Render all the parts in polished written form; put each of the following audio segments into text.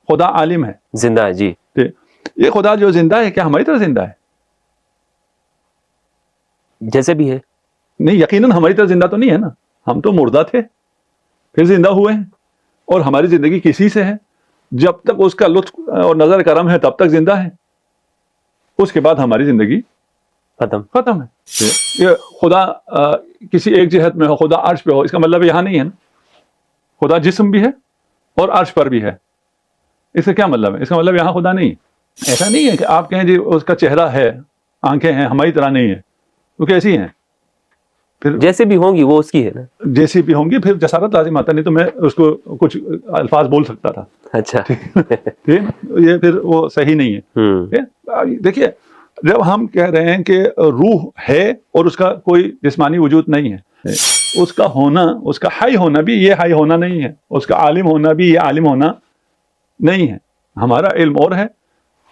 خدا عالم ہے، زندہ ہے. جی. یہ خدا جو زندہ ہے کیا ہماری طرح زندہ ہے؟ جیسے بھی ہے. نہیں، یقیناً ہماری طرح زندہ تو نہیں ہے نا. ہم تو مردہ تھے پھر زندہ ہوئے ہیں، اور ہماری زندگی کسی سے ہے. جب تک اس کا لطف اور نظر کرم ہے تب تک زندہ ہے، اس کے بعد ہماری زندگی ختم ہے. یہ خدا کسی ایک جہت میں ہو، خدا عرش پہ ہو، اس کا مطلب یہاں نہیں ہے نا. خدا جسم بھی ہے اور عرش پر بھی ہے. اس کا کیا مطلب ہے؟ اس کا مطلب یہاں خدا نہیں. ایسا نہیں ہے کہ آپ کہیں جی اس کا چہرہ ہے، آنکھیں ہیں، ہماری طرح نہیں ہے، کیونکہ ایسی ہیں. پھر جیسے بھی ہوں گی وہ اس کی ہے نا. جیسی بھی ہوں گی پھر جسارت لازم آتا، نہیں تو میں اس کو کچھ الفاظ بول سکتا تھا. اچھا. ٹھیک، یہ پھر وہ صحیح نہیں ہے. دیکھیے، جب ہم کہہ رہے ہیں کہ روح ہے اور اس کا کوئی جسمانی وجود نہیں ہے، اس کا ہونا، اس کا حی ہونا بھی یہ حی ہونا نہیں ہے، اس کا عالم ہونا بھی یہ عالم ہونا نہیں ہے. ہمارا علم اور ہے،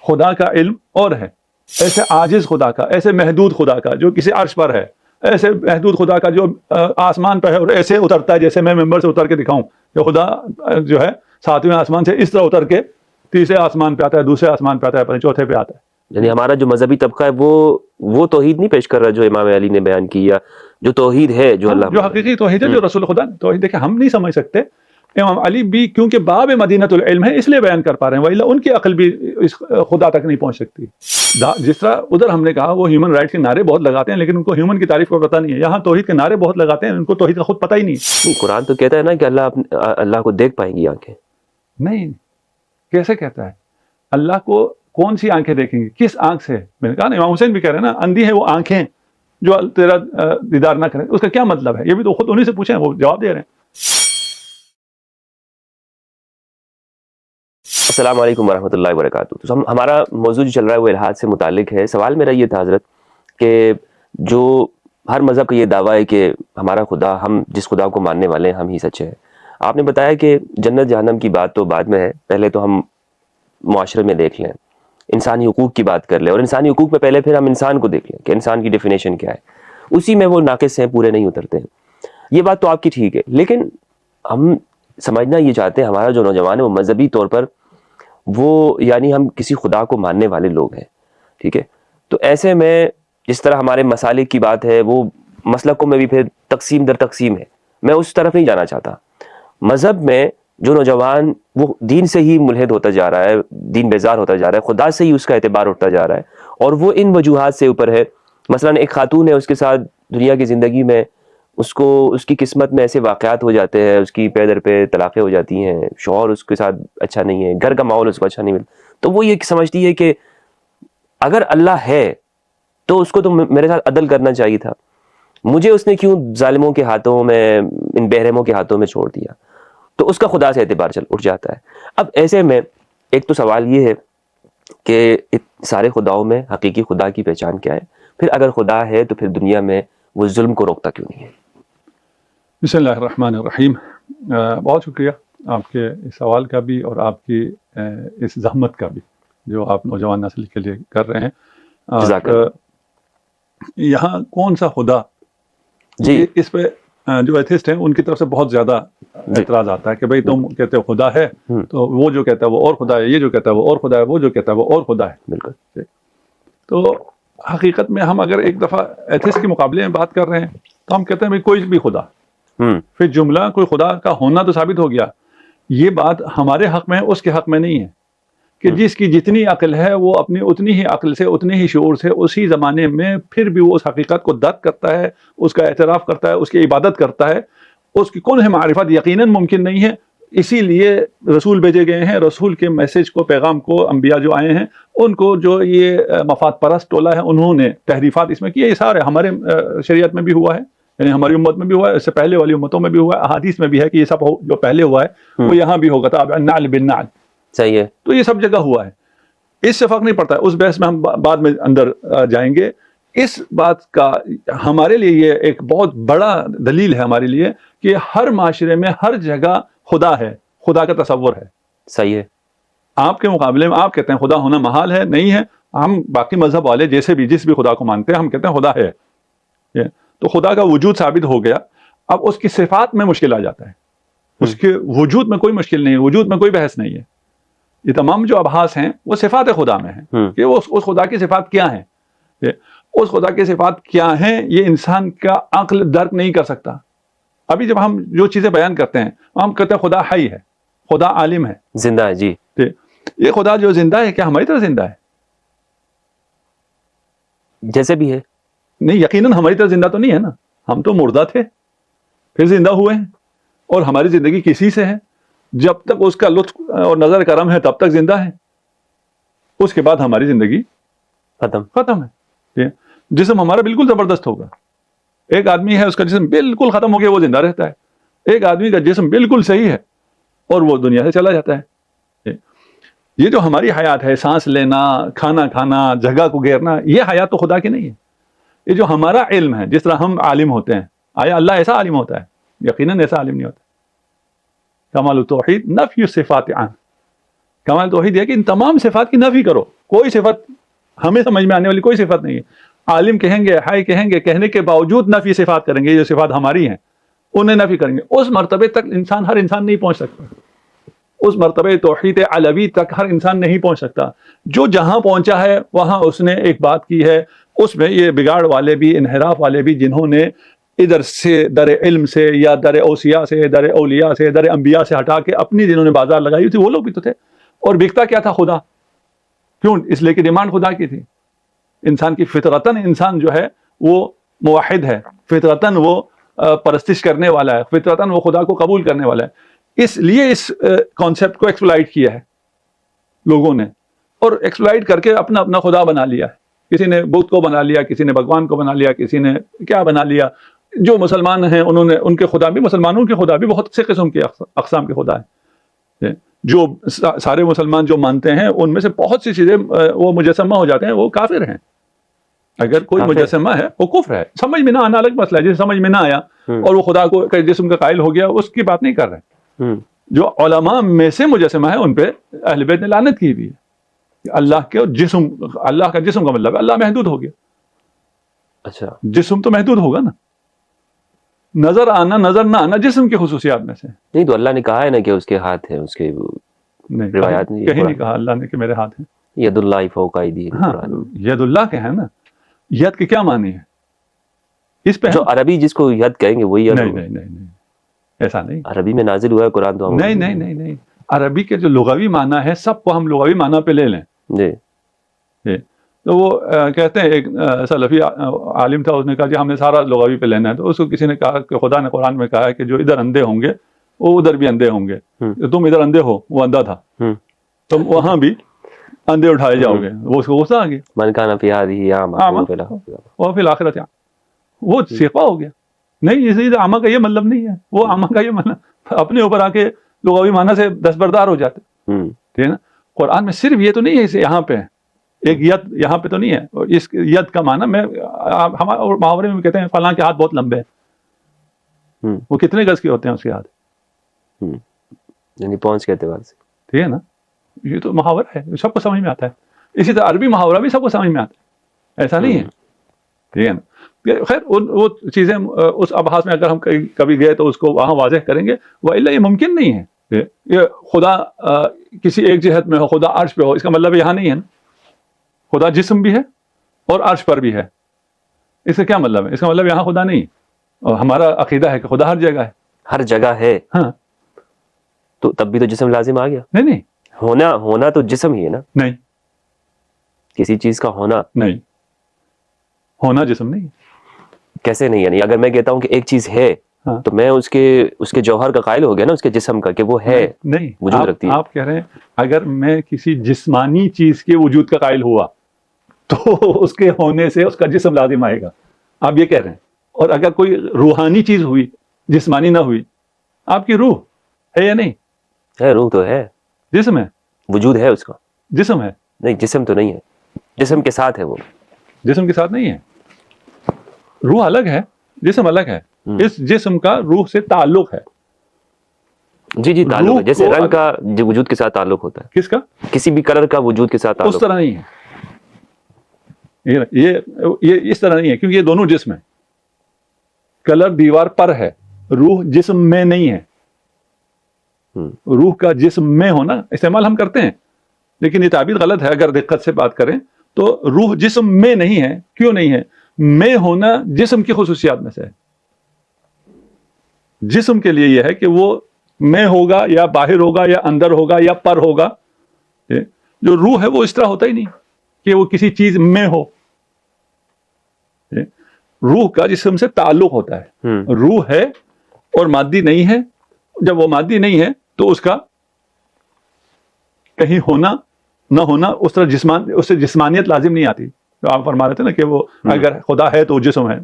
خدا کا علم اور ہے. ایسے عاجز خدا کا، ایسے محدود خدا کا جو کسی عرش پر ہے، ایسے محدود خدا کا جو آسمان پہ ہے اور ایسے اترتا ہے جیسے میں ممبر سے اتر کے دکھاؤں کہ خدا جو ہے 7ویں آسمان سے اس طرح اتر کے تیسرے آسمان پہ آتا ہے، دوسرے آسمان پہ آتا ہے، چوتھے پہ آتا ہے. یعنی ہمارا جو مذہبی طبقہ ہے وہ توحید نہیں پیش کر رہا جو امام علی نے بیان کی، یا جو توحید ہے جو اللہ جو حقیقی توحید ہے، جو رسول خدا توحید. دیکھیں ہم نہیں سمجھ سکتے. امام علی بھی کیونکہ باب مدینۃ العلم ہے اس لیے بیان کر پا رہے ہیں، وإلا ان کی عقل بھی اس خدا تک نہیں پہنچ سکتی. جس طرح ادھر ہم نے کہا وہ ہیومن رائٹس کے نعرے بہت لگاتے ہیں لیکن ان کو ہیومن کی تعریف کا پتہ نہیں ہے. یہاں توحید کے نعرے بہت لگاتے ہیں، ان کو توحید کا خود پتہ ہی نہیں. قرآن تو کہتا ہے نا کہ اللہ کو دیکھ پائیں گی آنکھیں. نہیں، کیسے کہتا ہے؟ اللہ کو کون سی آنکھیں دیکھیں گی؟ کس آنکھ سے؟ میں نے کہا نا، امام حسین بھی کہہ رہے ہیں نا، اندھی ہے وہ آنکھیں جو تیرا دیدار نہ کریں. اس کا کیا مطلب ہے؟ یہ بھی تو خود انہیں سے پوچھیں، وہ جواب دے رہے ہیں. السلام علیکم ورحمۃ اللہ وبرکاتہ. تو ہمارا موضوع جو چل رہا ہے وہ الحاد سے متعلق ہے. سوال میرا یہ تھا حضرت کہ جو ہر مذہب کا یہ دعویٰ ہے کہ ہمارا خدا، ہم جس خدا کو ماننے والے ہیں ہم ہی سچے ہیں. آپ نے بتایا کہ جنت جہنم کی بات تو بعد میں ہے، پہلے تو ہم معاشرے میں دیکھ لیں، انسانی حقوق کی بات کر لیں، اور انسانی حقوق میں پہلے پھر ہم انسان کو دیکھ لیں کہ انسان کی ڈیفینیشن کیا ہے. اسی میں وہ ناقص ہیں، پورے نہیں اترتے ہیں. یہ بات تو آپ کی ٹھیک ہے، لیکن ہم سمجھنا یہ چاہتے ہیں ہمارا جو نوجوان ہے وہ مذہبی طور پر وہ، یعنی ہم کسی خدا کو ماننے والے لوگ ہیں، ٹھیک ہے. تو ایسے میں جس طرح ہمارے مسالک کی بات ہے، وہ مسلکوں میں بھی پھر تقسیم در تقسیم ہے. میں اس طرف نہیں جانا چاہتا. مذہب میں جو نوجوان وہ دین سے ہی ملحد ہوتا جا رہا ہے، دین بیزار ہوتا جا رہا ہے، خدا سے ہی اس کا اعتبار اٹھتا جا رہا ہے، اور وہ ان وجوہات سے اوپر ہے. مثلا ایک خاتون ہے، اس کے ساتھ دنیا کی زندگی میں اس کی قسمت میں ایسے واقعات ہو جاتے ہیں، اس کی پے در پہ طلاقیں ہو جاتی ہیں، شوہر اس کے ساتھ اچھا نہیں ہے، گھر کا ماحول اس کو اچھا نہیں ملتا. تو وہ یہ سمجھتی ہے کہ اگر اللہ ہے تو اس کو تو میرے ساتھ عدل کرنا چاہیے تھا، مجھے اس نے کیوں ظالموں کے ہاتھوں میں، ان بہرحموں کے ہاتھوں میں چھوڑ دیا. تو اس کا خدا سے اعتبار اٹھ جاتا ہے. اب ایسے میں ایک تو سوال یہ ہے کہ سارے خداؤں میں حقیقی خدا کی پہچان کیا ہے؟ پھر اگر خدا ہے تو پھر دنیا میں وہ ظلم کو روکتا کیوں نہیں ہے؟ بسم اللہ الرحمن الرحیم. بہت شکریہ آپ کے اس سوال کا بھی اور آپ کی اس زحمت کا بھی جو آپ نوجوان نسل کے لیے کر رہے ہیں. جزاک اللہ. یہاں کون سا خدا، جی اس پہ جو ایتھسٹ ہیں ان کی طرف سے بہت زیادہ اعتراض آتا ہے کہ بھئی تم کہتے ہو خدا ہے تو وہ جو کہتا ہے وہ اور خدا ہے، یہ جو کہتا ہے وہ اور خدا ہے، وہ جو کہتا ہے وہ اور خدا ہے. بالکل. تو حقیقت میں ہم اگر ایک دفعہ ایتھسٹ کے مقابلے میں بات کر رہے ہیں تو ہم کہتے ہیں بھئی کوئی بھی خدا، پھر جملہ کوئی خدا کا ہونا تو ثابت ہو گیا. یہ بات ہمارے حق میں ہے، اس کے حق میں نہیں ہے کہ جس کی جتنی عقل ہے وہ اپنی اتنی ہی عقل سے، اتنی ہی شعور سے اسی زمانے میں پھر بھی وہ اس حقیقت کو درک کرتا ہے، اس کا اعتراف کرتا ہے، اس کی عبادت کرتا ہے. اس کی کون ہے معرفت یقیناً ممکن نہیں ہے. اسی لیے رسول بھیجے گئے ہیں، رسول کے میسج کو، پیغام کو، انبیاء جو آئے ہیں ان کو جو یہ مفاد پرست ٹولہ ہے انہوں نے تحریفات اس میں کی ہے. یہ سارے ہمارے شریعت میں بھی ہوا ہے، یعنی ہماری امت میں بھی ہوا ہے، اس سے پہلے والی امتوں میں بھی ہوا ہے، احادیث میں بھی ہے کہ یہ سب جو پہلے ہوا ہے وہ یہاں بھی ہوگا. تابع النعل بالنعل. صحیح ہے. تو یہ سب جگہ ہوا ہے، اس سے فرق نہیں پڑتا. اس بحث میں ہم بعد میں اندر جائیں گے. اس بات کا ہمارے لیے یہ ایک بہت بڑا دلیل ہے ہمارے لیے کہ ہر معاشرے میں ہر جگہ خدا ہے، خدا کا تصور ہے. صحیح ہے. آپ کے مقابلے میں آپ کہتے ہیں خدا ہونا محال ہے، نہیں ہے. ہم باقی مذہب والے جیسے بھی جس بھی خدا کو مانتے ہیں ہم کہتے ہیں خدا ہے. تو خدا کا وجود ثابت ہو گیا. اب اس کی صفات میں مشکل آ جاتا ہے. اس کے وجود میں کوئی مشکل نہیں ہے، وجود میں کوئی بحث نہیں ہے. یہ تمام جو ابحاث ہیں وہ صفات خدا میں ہیں کہ وہ اس خدا کی صفات کیا ہیں. اس خدا کی صفات کیا ہیں یہ انسان کا عقل درک نہیں کر سکتا. ابھی جب ہم جو چیزیں بیان کرتے ہیں ہم کہتے ہیں خدا حی ہے, خدا عالم ہے, زندہ ہے. جی یہ خدا جو زندہ ہے کیا ہماری طرح زندہ ہے؟ جیسے بھی ہے نہیں, یقیناً ہماری طرح زندہ تو نہیں ہے نا. ہم تو مردہ تھے پھر زندہ ہوئے ہیں, اور ہماری زندگی کسی سے ہے. جب تک اس کا لطف اور نظر کرم ہے تب تک زندہ ہے, اس کے بعد ہماری زندگی ختم ہے. جسم ہمارا بالکل زبردست ہوگا. ایک آدمی ہے اس کا جسم بالکل ختم ہو گیا وہ زندہ رہتا ہے. ایک آدمی کا جسم بالکل صحیح ہے اور وہ دنیا سے چلا جاتا ہے. یہ جو ہماری حیات ہے, سانس لینا, کھانا کھانا, جگہ کو گھیرنا, یہ حیات تو خدا کی نہیں ہے. یہ جو ہمارا علم ہے, جس طرح ہم عالم ہوتے ہیں, آیا اللہ ایسا عالم ہوتا ہے؟ یقیناً ایسا عالم نہیں ہوتا. کمال التوحید نفی الصفات عن. کمال توحید ہے کہ ان تمام صفات کی نفی کرو. کوئی صفت ہمیں سمجھ میں آنے والی کوئی صفت نہیں ہے. عالم کہیں گے, حی کہیں گے, کہنے کے باوجود نفی صفات کریں گے. جو صفات ہماری ہیں انہیں نفی کریں گے. اس مرتبے تک ہر انسان نہیں پہنچ سکتا. اس مرتبہ توحید علوی تک ہر انسان نہیں پہنچ سکتا. جو جہاں پہنچا ہے وہاں اس نے ایک بات کی ہے. اس میں یہ بگاڑ والے بھی, انحراف والے بھی, جنہوں نے ادھر سے در علم سے یا در اوصیاء سے, در اولیاء سے, در انبیاء سے ہٹا کے اپنی جنہوں نے بازار لگائی تھی, وہ لوگ بھی تو تھے. اور بکتا کیا تھا؟ خدا. کیوں؟ اس لیے کہ ڈیمانڈ خدا کی تھی. انسان کی فطرتاً انسان جو ہے وہ موحد ہے, فطرتاً وہ پرستش کرنے والا ہے, فطرتاً وہ خدا کو قبول کرنے والا ہے. اس لیے اس کانسیپٹ کو ایکسپلائٹ کیا ہے لوگوں نے, اور ایکسپلائٹ کر کے اپنا اپنا خدا بنا لیا ہے. کسی نے بدھ کو بنا لیا, کسی نے بھگوان کو بنا لیا, کسی نے کیا بنا لیا. جو مسلمان ہیں انہوں نے ان کے خدا بھی, مسلمانوں کے خدا بھی بہت سے قسم کے اقسام کے خدا ہیں. جو سارے مسلمان جو مانتے ہیں ان میں سے بہت سی چیزیں وہ مجسمہ ہو جاتے ہیں, وہ کافر ہیں. اگر کوئی مجسمہ ہے وہ کفر ہے. سمجھ میں نہ آنا الگ مسئلہ ہے. جسے سمجھ میں نہ آیا اور وہ خدا کو جسم کا قائل ہو گیا, اس کی بات نہیں کر رہے. جو علماء میں سے مجسمہ ہے ان پہ اہل بیت نے لعنت کی بھی ہے. اللہ کے جسم, اللہ کا جسم کا مطلب ہے اللہ محدود ہو گیا. اچھا, جسم تو محدود ہوگا نا. نظر آنا, نظر نہ آنا جسم کی خصوصیات میں سے نہیں. تو اللہ نے کہا ہے نا کہ اس کے ہاتھ ہیں, اس کے روایات نہیں, کہیں نہیں کہا اللہ نے کہ میرے ہاتھ ہیں. ید اللہ فوق ایدیہم. ہاں, ید اللہ کے ہیں نا. ید کے کیا معنی ہے اس پہ؟ جو عربی جس کو ید کہیں گے وہی. نہیں نہیں نہیں نہیں, ایسا نہیں. عربی میں نازل ہوا ہے قرآن تو نہیں نہیں نہیں نہیں. عربی کے جو لغوی معنی ہے سب کو ہم لغوی معنی پہ لے لیں. جی. تو وہ کہتے ہیں, ایک سلفی عالم تھا, اس نے کہا کہ ہم نے سارا لغوی پہ لینا ہے. تو اس کو کسی نے کہا کہ خدا نے قرآن میں کہا ہے کہ جو ادھر اندھے ہوں گے وہ ادھر بھی اندھے ہوں گے. تم ادھر اندھے ہو, وہ اندھا تھا, تم وہاں بھی اندھے اٹھائے جاؤ گے. وہ اس کو غصہ آ گیا. من کان فی ہذہ اعمى وفی الآخرۃ اعمى. وہ سیقہ ہو گیا. نہیں, اس اعمى کا یہ مطلب نہیں ہے. وہ اعمى کا یہ مطلب اپنے اوپر آ کے لغوی معنی سے دستبردار ہو جاتے. ٹھیک ہے نا. قرآن میں صرف یہ تو نہیں ہے اسے یہاں پہ ایک ید یہاں پہ تو نہیں ہے. اس ید کا معنی میں ہمارے محاورے میں کہتے ہیں فلاں کے ہاتھ بہت لمبے ہیں. وہ کتنے گز کے ہوتے ہیں اس کے ہاتھ؟ یعنی پہنچ کے اعتبار سے. ٹھیک ہے نا. یہ تو محاورہ ہے, سب کو سمجھ میں آتا ہے. اسی طرح عربی محاورہ بھی سب کو سمجھ میں آتا ہے, ایسا نہیں ہے. ٹھیک ہے نا. خیر وہ چیزیں اس ابحاث میں اگر ہم کبھی گئے تو اس کو وہاں واضح کریں گے. وإلا یہ ممکن نہیں ہے. یہ خدا کسی ایک جہت میں ہو, خدا عرش پہ ہو, اس کا مطلب یہاں نہیں ہے نا. خدا جسم بھی ہے اور عرش پر بھی ہے. اس کا کیا مطلب ہے؟ اس کا مطلب یہاں خدا نہیں. اور ہمارا عقیدہ ہے کہ خدا ہر جگہ ہے. ہر جگہ ہے. ہاں, تو تب بھی تو جسم لازم آ گیا. نہیں نہیں, ہونا تو جسم ہی ہے نا. نہیں, کسی چیز کا ہونا نہیں, ہونا جسم نہیں. کیسے نہیں؟ یعنی اگر میں کہتا ہوں کہ ایک چیز ہے تو میں اس کے جوہر کا قائل ہو گیا نا, اس کے جسم کا, کہ وہ ہے. نہیں, وجود رکھتی ہے. آپ کہہ رہے ہیں اگر میں کسی جسمانی چیز کے وجود کا قائل ہوا تو اس کے ہونے سے اس کا جسم لازم آئے گا, آپ یہ کہہ رہے ہیں. اور اگر کوئی روحانی چیز ہوئی, جسمانی نہ ہوئی, آپ کی روح ہے یا نہیں؟ ہے, روح تو ہے. جسم ہے, وجود ہے اس کا. جسم ہے. نہیں, جسم تو نہیں ہے. جسم کے ساتھ ہے. وہ جسم کے ساتھ نہیں ہے. روح الگ ہے, جسم الگ ہے. اس جسم کا روح سے تعلق ہے. جی جی, تعلق ہے. جیسے رنگ کا وجود کے ساتھ تعلق ہوتا ہے. کس کا؟ کسی بھی کلر کا وجود کے ساتھ تعلق. اس طرح نہیں ہے. یہ اس طرح نہیں ہے, کیونکہ یہ دونوں جسم ہیں. کلر دیوار پر ہے, روح جسم میں نہیں ہے. روح کا جسم میں ہونا استعمال ہم کرتے ہیں, لیکن یہ تعبیر غلط ہے اگر دقت سے بات کریں تو. روح جسم میں نہیں ہے. کیوں نہیں ہے؟ میں ہونا جسم کی خصوصیات میں سے ہے. جسم کے لیے یہ ہے کہ وہ میں ہوگا یا باہر ہوگا یا اندر ہوگا یا پر ہوگا. جو روح ہے وہ اس طرح ہوتا ہی نہیں کہ وہ کسی چیز میں ہو. روح کا جسم سے تعلق ہوتا ہے. روح ہے اور مادی نہیں ہے. جب وہ مادی نہیں ہے تو اس کا کہیں ہونا نہ ہونا اس طرح اس سے جسمانیت لازم نہیں آتی. تو آپ فرما رہے تھے نا کہ وہ اگر خدا ہے تو جسم ہے.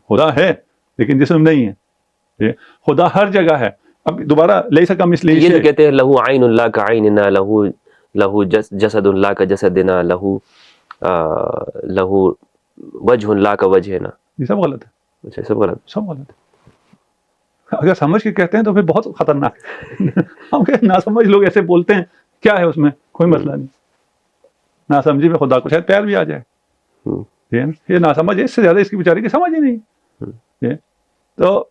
خدا ہے لیکن جسم نہیں ہے. خدا ہر جگہ ہے. اب دوبارہ لیسا کمثلہ یہ کہتے ہیں لہو عین اللہ کا عیننا، لہو جسد اللہ کا جسدنا، لہو وجہ اللہ کا وجہنا. یہ سب غلط ہے. اچھا سب غلط، سب غلط ہے. اگر سمجھ کے کہتے ہیں تو پھر بہت خطرناک ہے. ہم کہ ناسمجھ لوگ ایسے بولتے ہیں، کیا ہے اس میں؟ کوئی مسئلہ نہیں. ناسمجھی میں خدا کو شاید پیار بھی آ جائے. یہ ناسمجھ ہے، اس سے زیادہ اس کی بیچاری کی سمجھ ہی نہیں. تو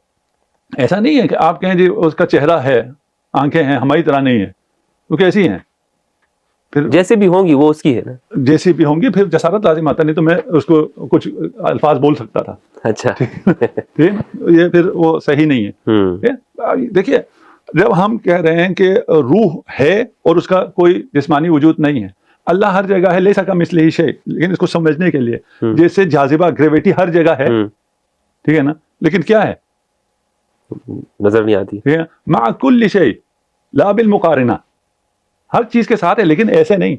ایسا نہیں ہے کہ آپ کہیں جی اس کا چہرہ ہے، آنکھیں ہیں، ہماری طرح نہیں ہے. وہ کیسی ہیں؟ پھر جیسے بھی ہوں گی وہ اس کی ہے نا. جیسی بھی ہوں گی پھر جسارت لازم آتا. نہیں تو میں اس کو کچھ الفاظ بول سکتا تھا. اچھا یہ پھر وہ صحیح نہیں ہے. دیکھیے جب ہم کہہ رہے ہیں کہ روح ہے اور اس کا کوئی جسمانی وجود نہیں ہے، اللہ ہر جگہ ہے، لیسا کمثلہ شیء، لیکن اس کو سمجھنے کے لیے جیسے جاذبہ گریویٹی ہر جگہ ہے، ٹھیک ہے نا، لیکن کیا ہے؟ نظر نہیں آتی. مع کل شیء لا بالمقارنہ، ہر چیز کے ساتھ ہے لیکن ایسے نہیں.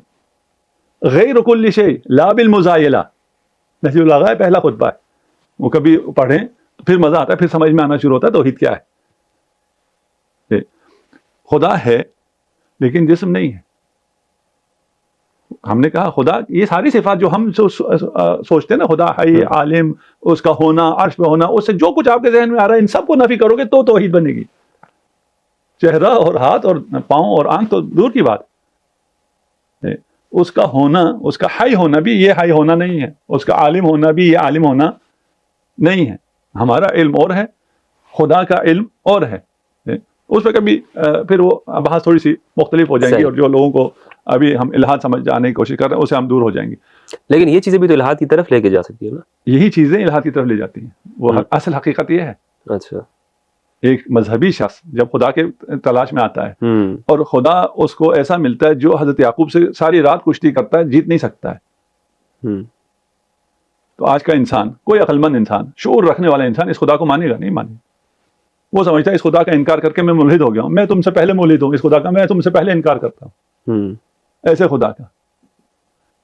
غیر کل شیء لا بالمزایلہ. نجیب اللہ کا پہلا خطبہ ہے، وہ کبھی پڑھیں پھر مزہ آتا ہے، پھر سمجھ میں آنا شروع ہوتا ہے توحید کیا ہے. خدا ہے لیکن جسم نہیں ہے. ہم نے کہا خدا، یہ ساری صفات جو ہم سوچتے ہیں نا، خدا ہے، عالم، اس کا ہونا، عرش پہ ہونا، اس سے جو کچھ آپ کے ذہن میں آ رہا ہے ان سب کو نفی کرو گے تو توحید بنے گی. چہرہ اور ہاتھ اور پاؤں اور آنکھ تو دور کی بات. اس کا ہونا، اس کا حی ہونا بھی یہ حی ہونا نہیں ہے. اس کا عالم ہونا بھی یہ عالم ہونا نہیں ہے. ہمارا علم اور ہے، خدا کا علم اور ہے. اس پہ کبھی پھر وہ بحث تھوڑی سی مختلف ہو جائیں گی، اور جو لوگوں کو ابھی ہم الہاد سمجھ جانے کی کوشش کر رہے ہیں اسے ہم دور ہو جائیں گے. لیکن یہ چیزیں بھی تو الہاد کی طرف لے کے جا سکتی ہے نا. یہی چیزیں الہاد کی طرف لے جاتی ہیں. وہ اصل حقیقت یہ ہے. اچھا، ایک مذہبی شخص جب خدا کے تلاش میں آتا ہے اور خدا اس کو ایسا ملتا ہے جو حضرت یعقوب سے ساری رات کشتی کرتا ہے، جیت نہیں سکتا ہے. تو آج کا انسان، کوئی عقل مند انسان، شعور رکھنے والا انسان اس خدا کو مانے گا؟ نہیں مانے. وہ سمجھتا ہے اس خدا کا انکار کر کے میں ملحد ہو گیا ہوں، میں تم سے پہلے ملحد ہوں، اس خدا کا میں تم سے پہلے انکار کرتا ہوں. ایسے خدا کا،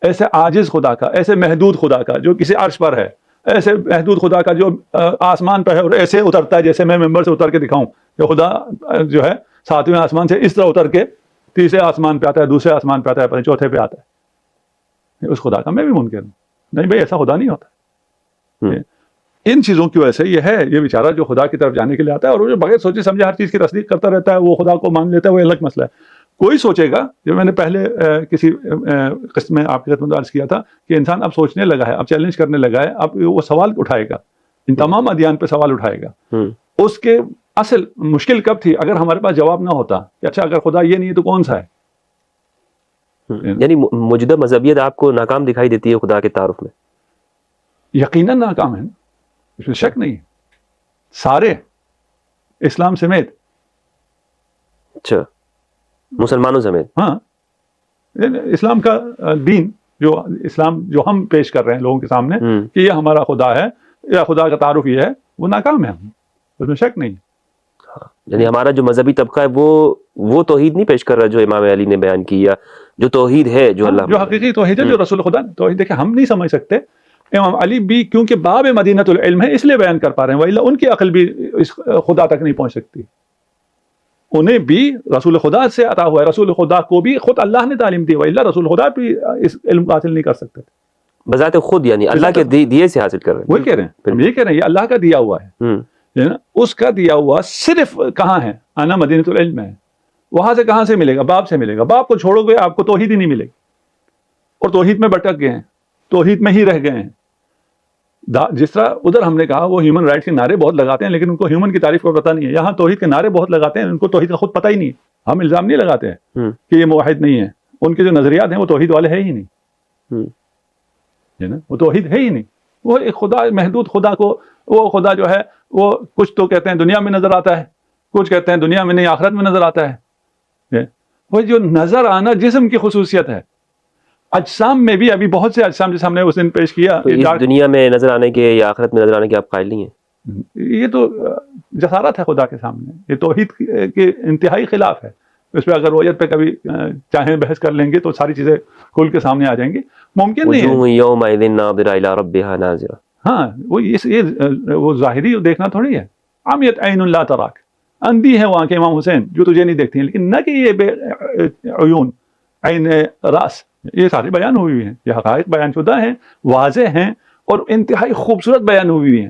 ایسے عاجز خدا کا، ایسے محدود خدا کا جو کسی عرش پر ہے، ایسے محدود خدا کا جو آسمان پہ ہے اور ایسے اترتا ہے جیسے میں ممبر سے اتر کے دکھاؤں کہ خدا جو ہے 7ویں آسمان سے اس طرح اتر کے تیسرے آسمان پہ آتا ہے، دوسرے آسمان پہ آتا ہے، پھر چوتھے پہ آتا ہے. اس خدا کا میں بھی منکر ہوں. نہیں بھائی، ایسا خدا نہیں ہوتا. ان چیزوں کی وجہ سے یہ ہے، یہ بیچارہ جو خدا کی طرف جانے کے لیے آتا ہے اور وہ جو بغیر سوچے سمجھے ہر چیز کی تصدیق کرتا رہتا ہے، وہ خدا کو مان لیتا ہے، وہ الگ مسئلہ ہے. کوئی سوچے گا، جو میں نے پہلے کسی قسم میں آپ کی خدمت عرض کیا تھا کہ انسان اب سوچنے لگا ہے، اب چیلنج کرنے لگا ہے، اب وہ سوال اٹھائے گا، ان تمام ادیان پہ سوال اٹھائے گا. اس کے اصل مشکل کب تھی؟ اگر ہمارے پاس جواب نہ ہوتا کہ اچھا اگر خدا یہ نہیں ہے تو کون سا ہے. یعنی موجودہ مذہبیت آپ کو ناکام دکھائی دیتی ہے خدا کے تعارف میں؟ یقیناً ناکام ہے، اس میں شک نہیں ہے. سارے اسلام سمیت. اچھا، مسلمانوں سمیت؟ ہاں، اسلام کا دین جو اسلام جو ہم پیش کر رہے ہیں لوگوں کے سامنے کہ یہ ہمارا خدا ہے یا خدا کا تعارف یہ ہے، وہ ناکام ہے، اس میں شک نہیں. یعنی ہمارا جو مذہبی طبقہ ہے وہ توحید نہیں پیش کر رہا جو امام علی نے بیان کی، یا جو توحید ہے جو اللہ جو حقیقی توحید ہے، جو رسول خدا توحید. دیکھیں ہم نہیں سمجھ سکتے. امام علی بھی کیونکہ باب مدینۃ العلم ہے اس لیے بیان کر پا رہے ہیں، وإلا ان کی عقل بھی اس خدا تک نہیں پہنچ سکتی. انہیں بھی رسول خدا سے عطا ہوا ہے، رسول خدا کو بھی خود اللہ نے تعلیم دی، وإلا رسول خدا بھی اس علم کو حاصل نہیں کر سکتے بذات خود، یعنی اللہ کے دیے سے حاصل کر رہے ہیں. وہی کہہ رہے ہیں، ہم یہ کہہ رہے ہیں یہ اللہ کا دیا ہوا ہے. اس کا دیا ہوا صرف کہاں ہے؟ انا مدینۃ العلم ہے. وہاں سے کہاں سے ملے گا؟ باپ سے ملے گا. باپ کو چھوڑو گے آپ کو توحید ہی نہیں ملے گی، اور توحید میں بھٹک گئے ہیں، توحید میں ہی رہ گئے ہیں. جس طرح ادھر ہم نے کہا وہ ہیومن رائٹس کے نعرے بہت لگاتے ہیں لیکن ان کو ہیومن کی تعریف کا پتہ نہیں ہے. یہاں توحید کے نعرے بہت لگاتے ہیں، ان کو توحید کا خود پتہ ہی نہیں ہے. ہم الزام نہیں لگاتے ہیں کہ یہ موحد نہیں ہے، ان کے جو نظریات ہیں وہ توحید والے ہے ہی نہیں، نا وہ توحید ہے ہی نہیں. وہ ایک خدا، محدود خدا کو، وہ خدا جو ہے وہ کچھ تو کہتے ہیں دنیا میں نظر آتا ہے، کچھ کہتے ہیں دنیا میں نہیں آخرت میں نظر آتا ہے. وہ جو نظر آنا جسم کی خصوصیت ہے. اجسام میں بھی ابھی بہت سے اجسام جیسے ہم نے اس دن پیش کیا، اس دنیا میں نظر آنے کے یا آخرت میں نظر آنے کے آپ قائل نہیں ہیں؟ یہ تو جسارت ہے خدا کے سامنے، یہ توحید کے انتہائی خلاف ہے. اس پہ اگر رویت پہ کبھی چاہیں بحث کر لیں گے تو ساری چیزیں کھل کے سامنے آ جائیں گی. ممکن نہیں ہے. یومئذ ناظرہ الی ربہا ناظرہ. ہاں وہ ظاہری دیکھنا تھوڑی ہے. عمیت عین لا تراک، اندھی ہے وہاں کے امام حسین جو تجھے نہیں دیکھتی ہیں، لیکن نہ کہ یہ بے عیون عین راس، یہ سارے بیان ہوئی ہوئی ہیں، یہ حقائق بیان شدہ ہیں، واضح ہیں اور انتہائی خوبصورت بیان ہوئی ہوئی ہیں.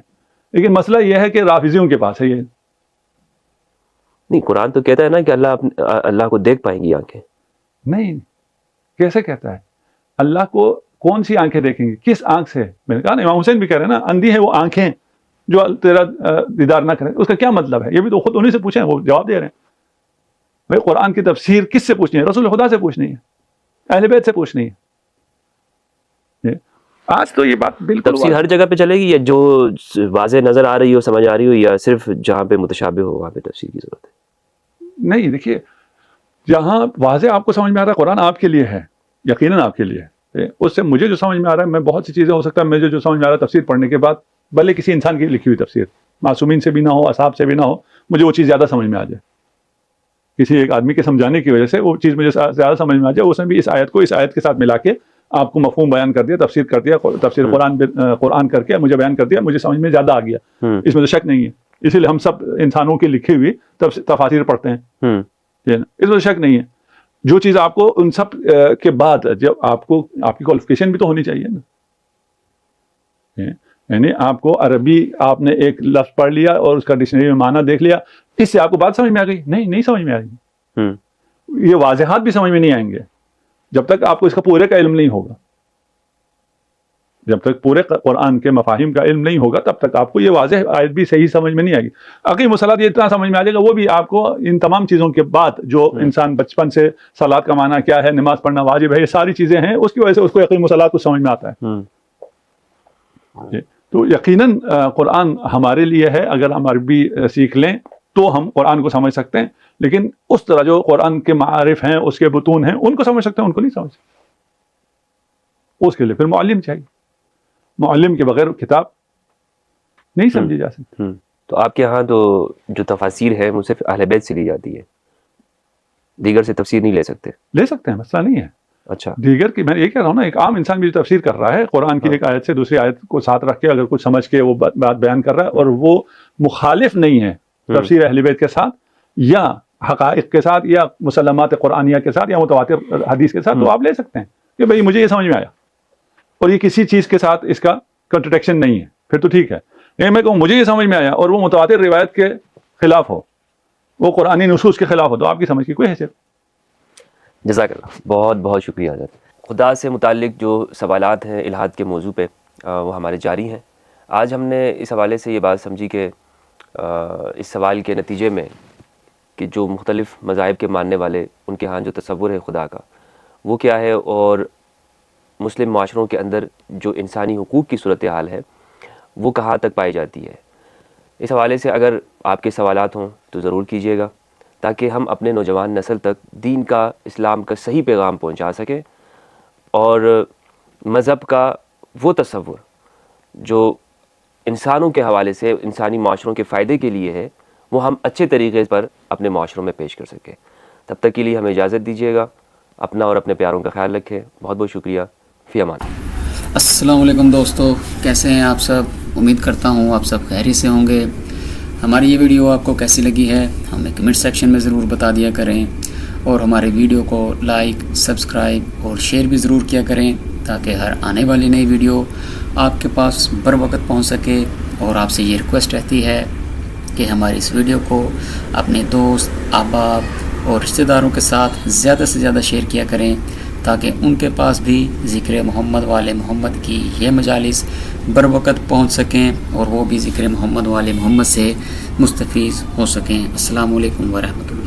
لیکن مسئلہ یہ ہے کہ رافضیوں کے پاس ہے یہ. نہیں، قرآن تو کہتا ہے نا کہ اللہ کو دیکھ پائیں گی آنکھیں. نہیں، کیسے کہتا ہے؟ اللہ کو کون سی آنکھیں دیکھیں گی؟ کس آنکھ سے؟ میں نے کہا نا، امام حسین بھی کہہ رہے ہیں نا، اندھی ہے وہ آنکھیں جو تیرا دیدار نہ کریں. اس کا کیا مطلب ہے؟ یہ بھی تو خود انہیں سے پوچھیں، وہ جواب دے رہے ہیں. بھائی قرآن کی تفسیر کس سے پوچھنی ہے؟ رسول خدا سے پوچھنی ہے، اہل بیت سے پوچھنی ہے. آج تو یہ بات بالکل تفسیر ہر جگہ پہ چلے گی، یا جو واضح نظر آ رہی ہو، سمجھ آ رہی ہو، یا صرف جہاں پہ متشابہ ہو وہاں پہ تفسیر کی ضرورت ہے؟ نہیں، دیکھیے جہاں واضح آپ کو سمجھ میں آ رہا ہے قرآن آپ کے لیے ہے، یقیناً آپ کے لیے ہے. اس سے مجھے جو سمجھ میں آ رہا ہے، میں بہت سی چیزیں ہو سکتا ہے مجھے جو سمجھ میں آ رہا ہے تفسیر پڑھنے کے بعد، بھلے کسی انسان کی لکھی ہوئی تفسیر، معصومین سے بھی نہ ہو، اصحاب سے بھی نہ ہو، مجھے وہ چیز زیادہ سمجھ میں آ جائے. کسی ایک آدمی کے سمجھانے کی وجہ سے وہ چیز مجھے زیادہ سمجھ میں آ جائے. اس نے بھی اس آیت کو اس آیت کے ساتھ ملا کے آپ کو مفہوم بیان کر دیا، تفسیر کر دیا، تفسیر قرآن کر کے مجھے بیان کر دیا، مجھے سمجھ میں زیادہ آ گیا. اس میں تو شک نہیں ہے. اسی لیے ہم سب انسانوں کی لکھی ہوئی تفاسیر پڑھتے ہیں، اس میں شک نہیں ہے. جو چیز آپ کو ان سب کے بعد، جب آپ کی کوالیفیکیشن بھی تو ہونی چاہیے نا. یعنی آپ کو عربی، آپ نے ایک لفظ پڑھ لیا اور اس کا ڈکشنری میں معنی دیکھ لیا، اس سے آپ کو بات سمجھ میں آ گئی؟ نہیں سمجھ میں آئے گی. یہ واضحات بھی سمجھ میں نہیں آئیں گے جب تک آپ کو اس کا پورے کا علم نہیں ہوگا. جب تک پورے قرآن کے مفاہیم کا علم نہیں ہوگا تب تک آپ کو یہ واضح آیت بھی صحیح سمجھ میں نہیں آئے گی. عقیم مسلات یہ اتنا سمجھ میں آ جائے گا، وہ بھی آپ کو ان تمام چیزوں کے بعد جو انسان بچپن سے صلات کا معنی کیا ہے، نماز پڑھنا واجب ہے، یہ ساری چیزیں ہیں، اس کی وجہ سے اس کو عقیم مسلات کو سمجھ میں آتا ہے. تو یقیناً قرآن ہمارے لیے ہے. اگر ہم عربی سیکھ لیں تو ہم قرآن کو سمجھ سکتے ہیں، لیکن اس طرح جو قرآن کے معارف ہیں، اس کے بطون ہیں، ان کو سمجھ سکتے ہیں، ان کو نہیں سمجھ سکتے. اس کے لیے پھر معلم چاہیے. معلم کے بغیر کتاب نہیں سمجھی جا سکتی. تو آپ کے ہاں تو جو تفاسیر ہے وہ صرف اہل بیت سے لی جاتی ہے، دیگر سے تفسیر نہیں لے سکتے؟ لے سکتے ہیں، مسئلہ نہیں ہے. اچھا، دیگر کی میں یہ کہہ رہا ہوں نا، ایک عام انسان بھی جو تفسیر کر رہا ہے قرآن کی ایک آیت سے دوسری آیت کو ساتھ رکھ کے، اگر کچھ سمجھ کے وہ بات بیان کر رہا ہے اور وہ مخالف نہیں ہے تفسیر اہل بیت کے ساتھ یا حقائق کے ساتھ یا مسلمات قرآنیہ کے ساتھ یا متواتر حدیث کے ساتھ، تو آپ لے سکتے ہیں کہ بھئی مجھے یہ سمجھ میں آیا اور یہ کسی چیز کے ساتھ اس کا کنٹرڈکشن نہیں ہے، پھر تو ٹھیک ہے. میں کہوں مجھے یہ سمجھ میں آیا اور وہ متواتر روایت کے خلاف ہو، وہ قرآنی نصوص کے خلاف ہو، تو آپ کی سمجھ کی کوئی حیثیت. جزاک اللہ، بہت بہت شکریہ حضرت. خدا سے متعلق جو سوالات ہیں الہاد کے موضوع پہ، وہ ہمارے جاری ہیں. آج ہم نے اس حوالے سے یہ بات سمجھی کہ اس سوال کے نتیجے میں کہ جو مختلف مذاہب کے ماننے والے، ان کے ہاں جو تصور ہے خدا کا وہ کیا ہے، اور مسلم معاشروں کے اندر جو انسانی حقوق کی صورتحال ہے وہ کہاں تک پائی جاتی ہے. اس حوالے سے اگر آپ کے سوالات ہوں تو ضرور کیجیے گا، تاکہ ہم اپنے نوجوان نسل تک دین کا، اسلام کا صحیح پیغام پہنچا سکیں، اور مذہب کا وہ تصور جو انسانوں کے حوالے سے انسانی معاشروں کے فائدے کے لیے ہے وہ ہم اچھے طریقے پر اپنے معاشروں میں پیش کر سکیں. تب تک کے لیے ہمیں اجازت دیجیے گا. اپنا اور اپنے پیاروں کا خیال رکھیں. بہت بہت شکریہ. فی امان. السلام علیکم دوستو، کیسے ہیں آپ سب؟ امید کرتا ہوں آپ سب خیریت سے ہوں گے. ہماری یہ ویڈیو آپ کو کیسی لگی ہے ہمیں کمنٹ سیکشن میں ضرور بتا دیا کریں، اور ہمارے ویڈیو کو لائک، سبسکرائب اور شیئر بھی ضرور کیا کریں، تاکہ ہر آنے والی نئی ویڈیو آپ کے پاس بر وقت پہنچ سکے. اور آپ سے یہ ریکویسٹ رہتی ہے کہ ہماری اس ویڈیو کو اپنے دوست، احباب اور رشتہ داروں کے ساتھ زیادہ سے زیادہ شیئر کیا کریں، تاکہ ان کے پاس بھی ذکر محمد والے محمد کی یہ مجالس بر وقت پہنچ سکیں، اور وہ بھی ذکر محمد والے محمد سے مستفیض ہو سکیں. السلام علیکم ورحمۃ اللہ.